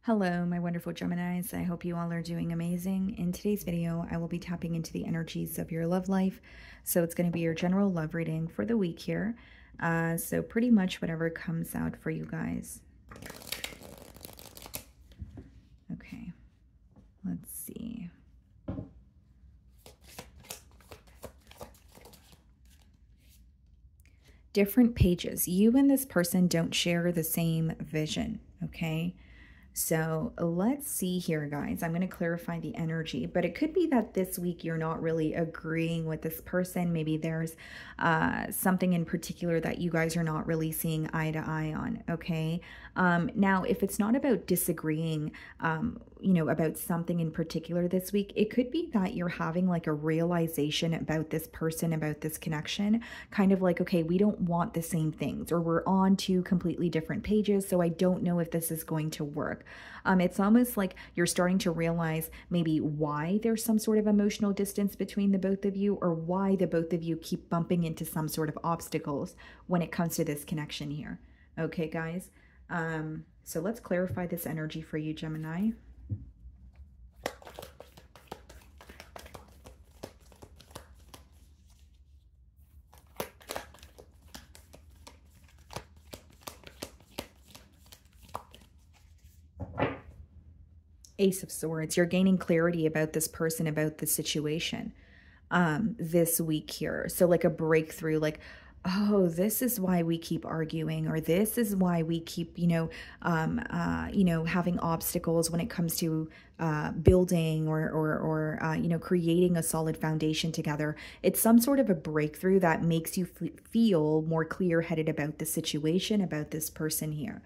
Hello, my wonderful Geminis. I hope you all are doing amazing. In today's video, I will be tapping into the energies of your love life. So it's going to be your general love reading for the week here. So pretty much whatever comes out for you guys. Okay, let's see. Different pages. You and this person don't share the same vision, okay? So let's see here, guys. I'm going to clarify the energy, but it could be that this week you're not really agreeing with this person. Maybe there's something in particular that you guys are not really seeing eye to eye on, okay? Now, if it's not about disagreeing, about something in particular this week, it could be that you're having like a realization about this person, about this connection, kind of like, okay, we don't want the same things, or we're on two completely different pages, so I don't know if this is going to work. It's almost like you're starting to realize maybe why there's some sort of emotional distance between the both of you, or why the both of you keep bumping into some sort of obstacles when it comes to this connection here. Okay, guys? So let's clarify this energy for you, Gemini. Ace of Swords. You're gaining clarity about this person, about the situation this week here. So like a breakthrough, like, oh, this is why we keep arguing, or this is why we keep, having obstacles when it comes to building or creating a solid foundation together. It's some sort of a breakthrough that makes you feel more clear-headed about the situation, about this person here.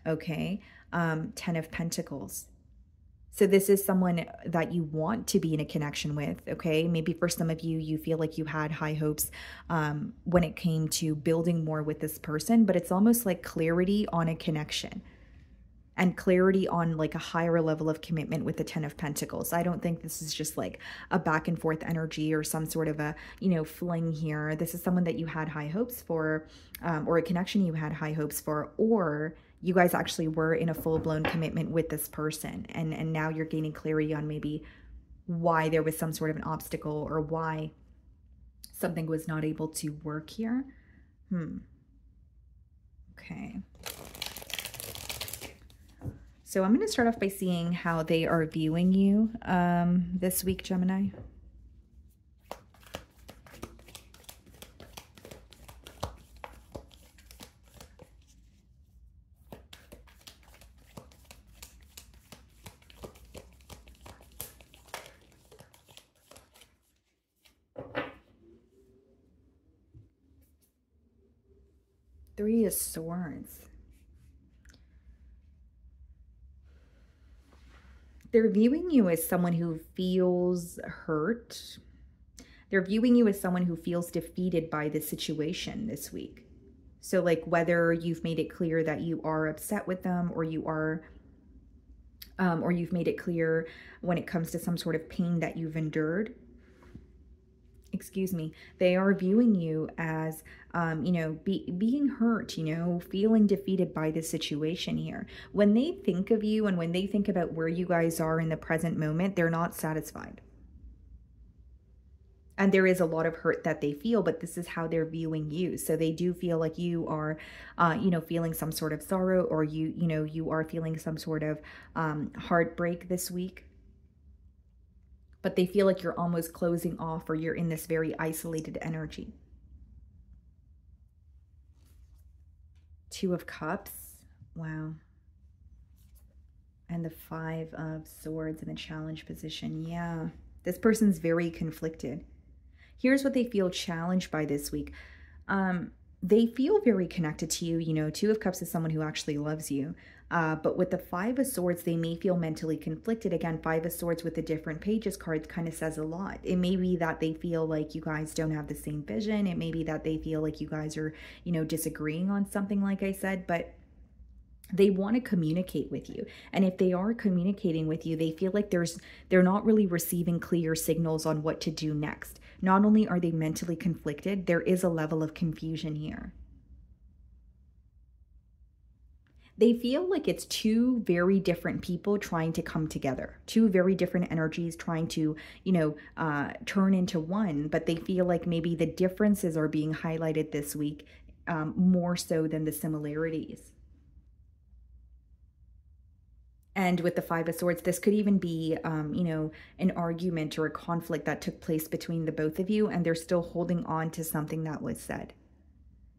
Okay. 10 of Pentacles. So this is someone that you want to be in a connection with, okay? Maybe for some of you, you feel like you had high hopes when it came to building more with this person, but it's almost like clarity on a connection and clarity on like a higher level of commitment with the 10 of Pentacles. I don't think this is just like a back and forth energy or some sort of a, fling here. This is someone that you had high hopes for, or a connection you had high hopes for, or you guys actually were in a full-blown commitment with this person, and now you're gaining clarity on maybe why there was some sort of an obstacle, or why something was not able to work here. Okay. So I'm going to start off by seeing how they are viewing you this week, Gemini. Three of Swords. They're viewing you as someone who feels hurt. They're viewing you as someone who feels defeated by the situation this week. So like whether you've made it clear that you are upset with them, or you are, or you've made it clear when it comes to some sort of pain that you've endured. Excuse me, they are viewing you as, being hurt, feeling defeated by the situation here. When they think of you and when they think about where you guys are in the present moment, they're not satisfied. And there is a lot of hurt that they feel, but this is how they're viewing you. So they do feel like you are, feeling some sort of sorrow, or you are feeling some sort of heartbreak this week. But they feel like you're almost closing off, or you're in this very isolated energy. Two of Cups. Wow. And the Five of Swords in the challenge position. Yeah. This person's very conflicted. Here's what they feel challenged by this week. They feel very connected to you. Two of Cups is someone who actually loves you. But with the Five of Swords, they may feel mentally conflicted. Again, Five of Swords with the different pages card kind of says a lot. It may be that they feel like you guys don't have the same vision. It may be that they feel like you guys are, disagreeing on something, like I said, but they want to communicate with you. And if they are communicating with you, they feel like they're not really receiving clear signals on what to do next. Not only are they mentally conflicted, there is a level of confusion here. They feel like it's two very different people trying to come together, two very different energies trying to, turn into one. But they feel like maybe the differences are being highlighted this week, more so than the similarities. And with the Five of Swords, this could even be, an argument or a conflict that took place between the both of you, and they're still holding on to something that was said.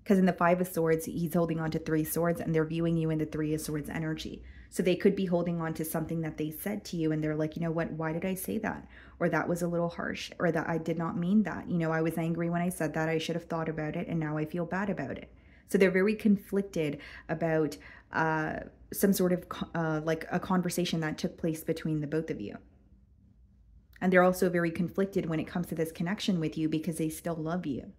Because in the Five of Swords, he's holding on to Three Swords, and they're viewing you in the Three of Swords energy. So they could be holding on to something that they said to you, and they're like, you know what, why did I say that? Or that was a little harsh, or that I did not mean that. I was angry when I said that. I should have thought about it, and now I feel bad about it. So they're very conflicted about some sort of like a conversation that took place between the both of you. And they're also very conflicted when it comes to this connection with you because they still love you.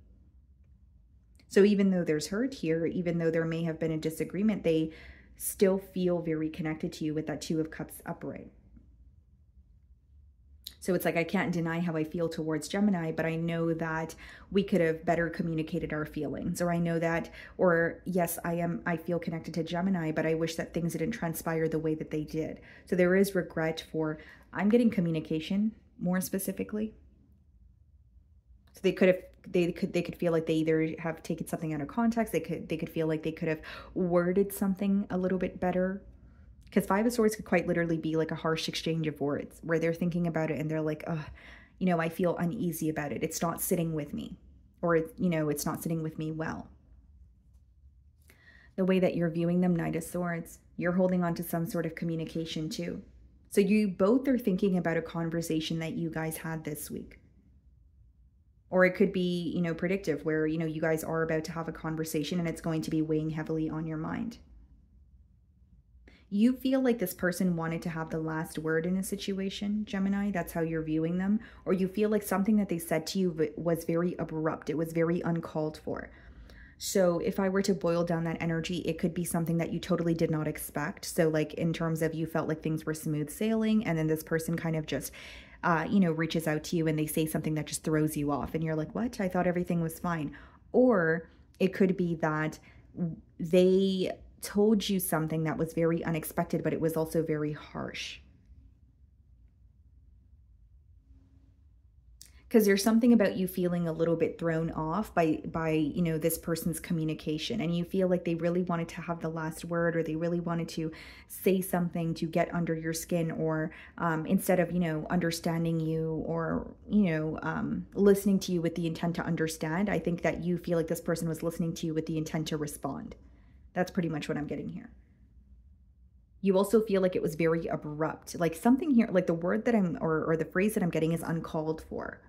So even though there's hurt here, even though there may have been a disagreement, they still feel very connected to you with that Two of Cups upright. So it's like, I can't deny how I feel towards Gemini, but I know that we could have better communicated our feelings. Or I know that, or yes, I feel connected to Gemini, but I wish that things didn't transpire the way that they did. So there is regret for, I'm getting communication more specifically. So they could feel like they either have taken something out of context. They could feel like they could have worded something a little bit better. Because Five of Swords could quite literally be like a harsh exchange of words where they're thinking about it and they're like, oh, I feel uneasy about it. It's not sitting with me. Or, it's not sitting with me well. The way that you're viewing them, Knight of Swords, you're holding on to some sort of communication too. So you both are thinking about a conversation that you guys had this week. Or it could be, predictive where, you guys are about to have a conversation and it's going to be weighing heavily on your mind. You feel like this person wanted to have the last word in a situation, Gemini. That's how you're viewing them. Or you feel like something that they said to you was very abrupt. It was very uncalled for. So if I were to boil down that energy, it could be something that you totally did not expect. So like in terms of you felt like things were smooth sailing, and then this person kind of just, reaches out to you and they say something that just throws you off. And you're like, what? I thought everything was fine. Or it could be that they told you something that was very unexpected, but it was also very harsh. Because there's something about you feeling a little bit thrown off by this person's communication, and you feel like they really wanted to have the last word, or they really wanted to say something to get under your skin, or instead of understanding you, or listening to you with the intent to understand, I think that you feel like this person was listening to you with the intent to respond. That's pretty much what I'm getting here. You also feel like it was very abrupt, like something here, like the word that or the phrase that I'm getting is uncalled for.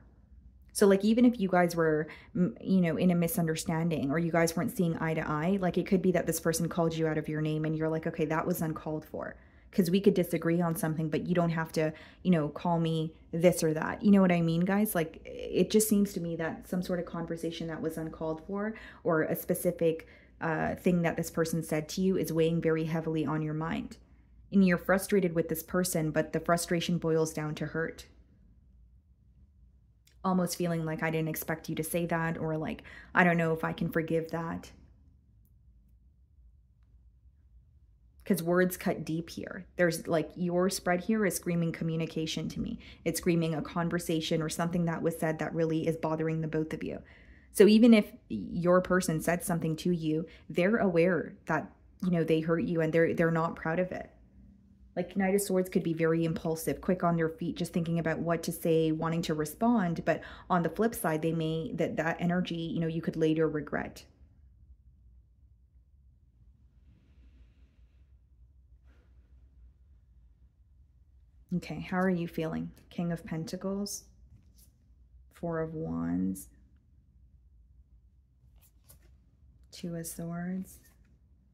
So like, even if you guys were, in a misunderstanding, or you guys weren't seeing eye to eye, like it could be that this person called you out of your name and you're like, okay, that was uncalled for. Because we could disagree on something, but you don't have to, call me this or that. You know what I mean, guys? Like, it just seems to me that some sort of conversation that was uncalled for, or a specific thing that this person said to you, is weighing very heavily on your mind. And you're frustrated with this person, but the frustration boils down to hurt. Almost feeling like, I didn't expect you to say that, or like, I don't know if I can forgive that. Because words cut deep here. There's like, your spread here is screaming communication to me. It's screaming a conversation or something that was said that really is bothering the both of you. So even if your person said something to you, they're aware that, they hurt you, and they're not proud of it. Like, Knight of Swords could be very impulsive, quick on their feet, just thinking about what to say, wanting to respond. But on the flip side, they may, that energy, you could later regret. Okay, how are you feeling? King of Pentacles, Four of Wands, Two of Swords,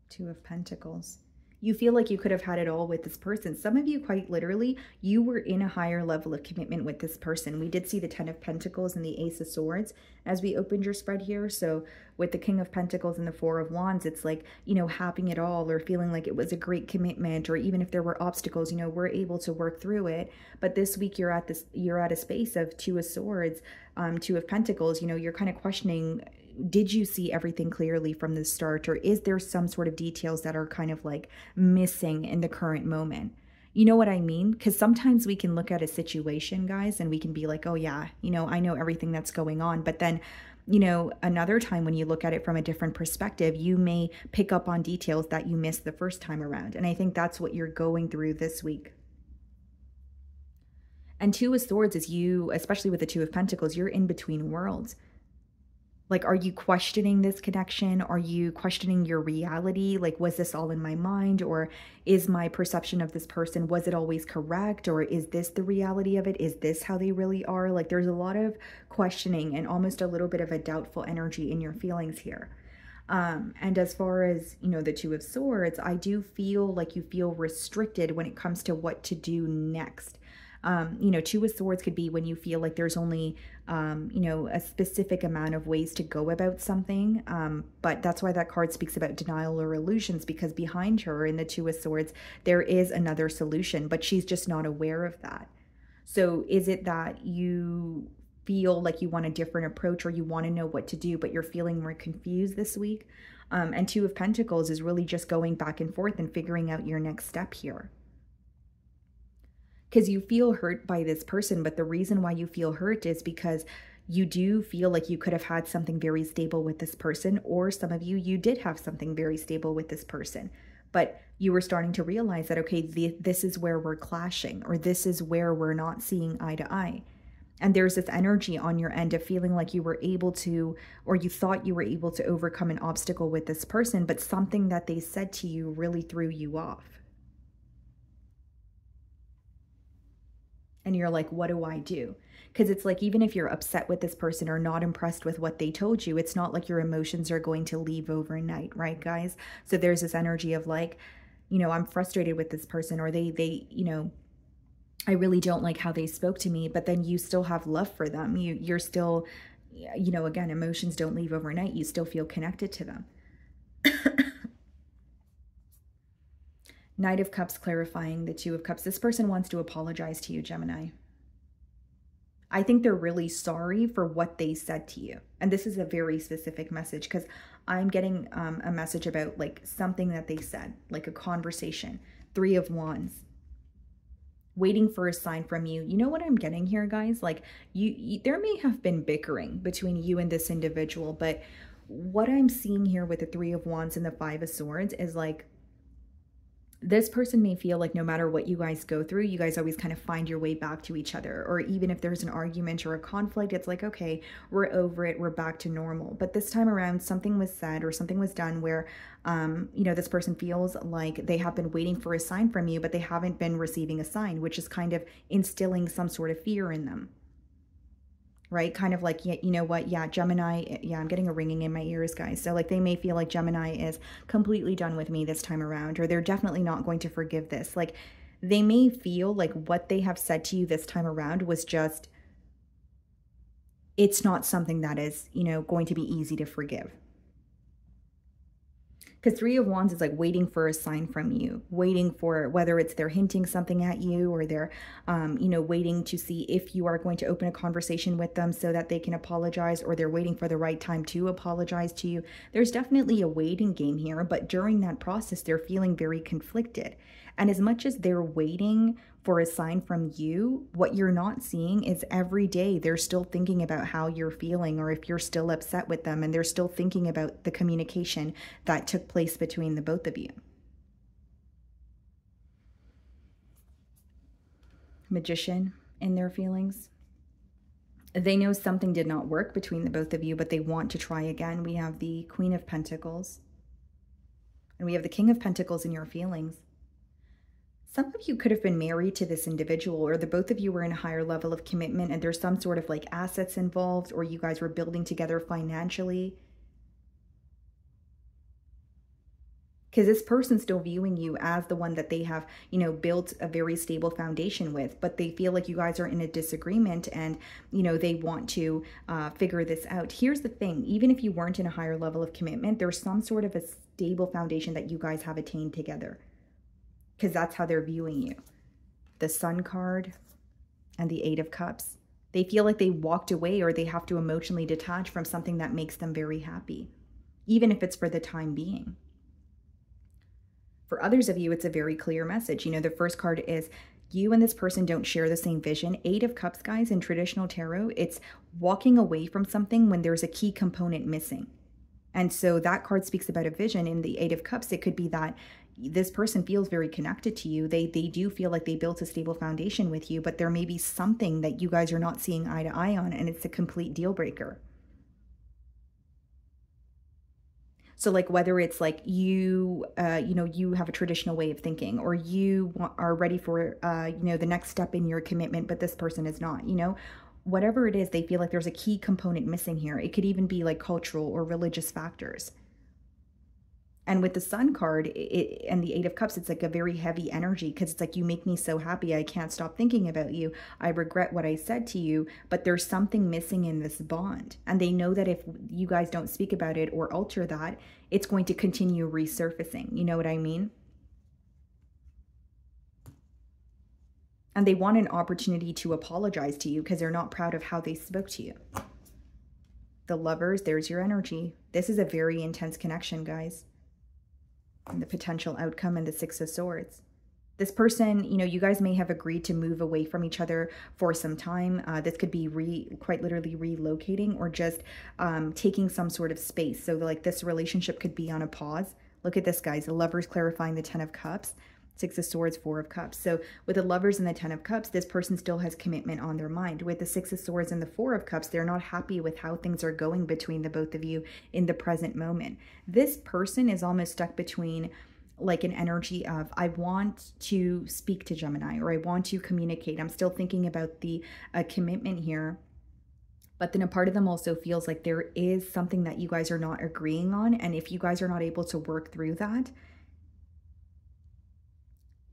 Two of Pentacles. You feel like you could have had it all with this person. Some of you, quite literally, you were in a higher level of commitment with this person. We did see the Ten of Pentacles and the Ace of Swords as we opened your spread here. So with the King of Pentacles and the Four of Wands, it's like, having it all, or feeling like it was a great commitment, or even if there were obstacles, we're able to work through it. But this week you're at a space of Two of Swords, Two of Pentacles, you're kind of questioning, did you see everything clearly from the start, or is there some sort of details that are kind of like missing in the current moment? You know what I mean? Because sometimes we can look at a situation, guys, and we can be like, oh yeah, I know everything that's going on. But then, another time when you look at it from a different perspective, you may pick up on details that you missed the first time around. And I think that's what you're going through this week. And Two of Swords is you, especially with the Two of Pentacles, you're in between worlds. Like, are you questioning this connection? Are you questioning your reality? Like, was this all in my mind? Or is my perception of this person, was it always correct? Or is this the reality of it? Is this how they really are? Like, there's a lot of questioning and almost a little bit of a doubtful energy in your feelings here. And as far as, the Two of Swords, I do feel like you feel restricted when it comes to what to do next. Two of Swords could be when you feel like there's only, a specific amount of ways to go about something. But that's why that card speaks about denial or illusions, because behind her in the Two of Swords, there is another solution, but she's just not aware of that. So is it that you feel like you want a different approach, or you want to know what to do, but you're feeling more confused this week? And Two of Pentacles is really just going back and forth and figuring out your next step here. Because you feel hurt by this person, but the reason why you feel hurt is because you do feel like you could have had something very stable with this person, or some of you did have something very stable with this person, but you were starting to realize that, okay, this is where we're clashing, or this is where we're not seeing eye to eye. And there's this energy on your end of feeling like you were able to, or you thought you were able to overcome an obstacle with this person, but something that they said to you really threw you off. And you're like, what do I do? Because it's like, even if you're upset with this person or not impressed with what they told you, it's not like your emotions are going to leave overnight, right, guys? So there's this energy of like, I'm frustrated with this person, or they I really don't like how they spoke to me, but then you still have love for them. You're still, again, emotions don't leave overnight. You still feel connected to them. Knight of Cups clarifying the Two of Cups. This person wants to apologize to you, Gemini. I think they're really sorry for what they said to you. And this is a very specific message, because I'm getting a message about like something that they said, like a conversation. Three of Wands. Waiting for a sign from you. You know what I'm getting here, guys? Like there may have been bickering between you and this individual, but what I'm seeing here with the Three of Wands and the Five of Swords is like, this person may feel like no matter what you guys go through, you guys always kind of find your way back to each other. Or even if there's an argument or a conflict, it's like, okay, we're over it, we're back to normal. But this time around, something was said or something was done where, this person feels like they have been waiting for a sign from you, but they haven't been receiving a sign, which is kind of instilling some sort of fear in them. Right? Kind of like, yeah, you know what? Yeah, Gemini, yeah, I'm getting a ringing in my ears, guys. So like they may feel like Gemini is completely done with me this time around, or they're definitely not going to forgive this. Like they may feel like what they have said to you this time around was just, it's not something that is, going to be easy to forgive. Because Three of Wands is like waiting for a sign from you, waiting for whether it's they're hinting something at you, or they're, waiting to see if you are going to open a conversation with them so that they can apologize, or they're waiting for the right time to apologize to you. There's definitely a waiting game here, but during that process, they're feeling very conflicted. And as much as they're waiting for a sign from you, what you're not seeing is every day they're still thinking about how you're feeling, or if you're still upset with them, and they're still thinking about the communication that took place between the both of you. Magician in their feelings. They know something did not work between the both of you, but they want to try again. We have the Queen of Pentacles, and we have the King of Pentacles in your feelings. Some of you could have been married to this individual, or the both of you were in a higher level of commitment and there's some sort of like assets involved, or you guys were building together financially. Because this person's still viewing you as the one that they have, built a very stable foundation with, but they feel like you guys are in a disagreement and, they want to figure this out. Here's the thing, even if you weren't in a higher level of commitment, there's some sort of a stable foundation that you guys have attained together. Because that's how they're viewing you. The Sun card and the Eight of Cups. They feel like they walked away or they have to emotionally detach from something that makes them very happy, even if it's for the time being. For others of you, it's a very clear message. You know, the first card is you and this person don't share the same vision. Eight of Cups, guys, in traditional tarot, it's walking away from something when there's a key component missing. And so that card speaks about a vision. In the Eight of Cups, it could be that this person feels very connected to you. They do feel like they built a stable foundation with you, but there may be something that you guys are not seeing eye to eye on, and it's a complete deal breaker. So like whether it's like you have a traditional way of thinking, or you are ready for, the next step in your commitment, but this person is not, whatever it is, they feel like there's a key component missing here. It could even be like cultural or religious factors. And with the Sun card and the Eight of Cups, it's like a very heavy energy, because it's like, you make me so happy. I can't stop thinking about you. I regret what I said to you, but there's something missing in this bond. And they know that if you guys don't speak about it or alter that, it's going to continue resurfacing. You know what I mean? And they want an opportunity to apologize to you because they're not proud of how they spoke to you. The Lovers, there's your energy. This is a very intense connection, guys. And the potential outcome, and the Six of Swords. This person, you guys may have agreed to move away from each other for some time. This could be quite literally relocating, or just taking some sort of space. So like this relationship could be on a pause. Look at this, guys. The Lovers clarifying the Ten of Cups. Six of Swords, Four of Cups. So with the Lovers and the Ten of Cups, this person still has commitment on their mind. With the Six of Swords and the Four of Cups, they're not happy with how things are going between the both of you in the present moment. This person is almost stuck between like an energy of, I want to speak to Gemini, or I want to communicate. I'm still thinking about the commitment here. But then a part of them also feels like there is something that you guys are not agreeing on. And if you guys are not able to work through that,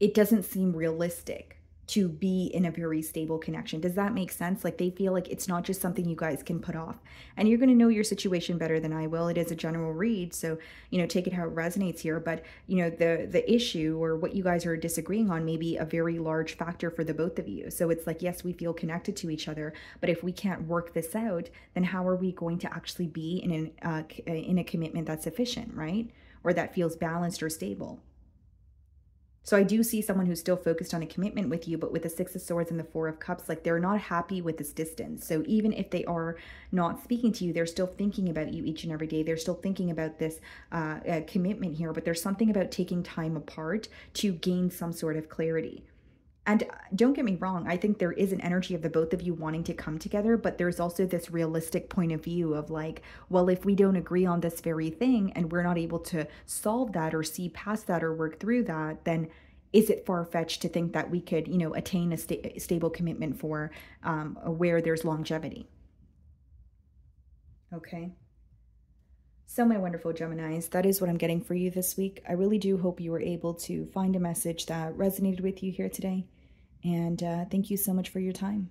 it doesn't seem realistic to be in a very stable connection. Does that make sense? Like they feel like it's not just something you guys can put off. And you're going to know your situation better than I will. It is a general read, so, take it how it resonates here. But, the issue or what you guys are disagreeing on may be a very large factor for the both of you. So it's like, yes, we feel connected to each other, but if we can't work this out, then how are we going to actually be in a commitment that's sufficient, right? Or that feels balanced or stable? So I do see someone who's still focused on a commitment with you, but with the Six of Swords and the Four of Cups, like they're not happy with this distance. So even if they are not speaking to you, they're still thinking about you each and every day. They're still thinking about this commitment here, but there's something about taking time apart to gain some sort of clarity. And don't get me wrong, I think there is an energy of the both of you wanting to come together, but there's also this realistic point of view of like, well, if we don't agree on this very thing and we're not able to solve that or see past that or work through that, then is it far-fetched to think that we could, attain a stable commitment for where there's longevity? Okay. So my wonderful Geminis, that is what I'm getting for you this week. I really do hope you were able to find a message that resonated with you here today. And thank you so much for your time.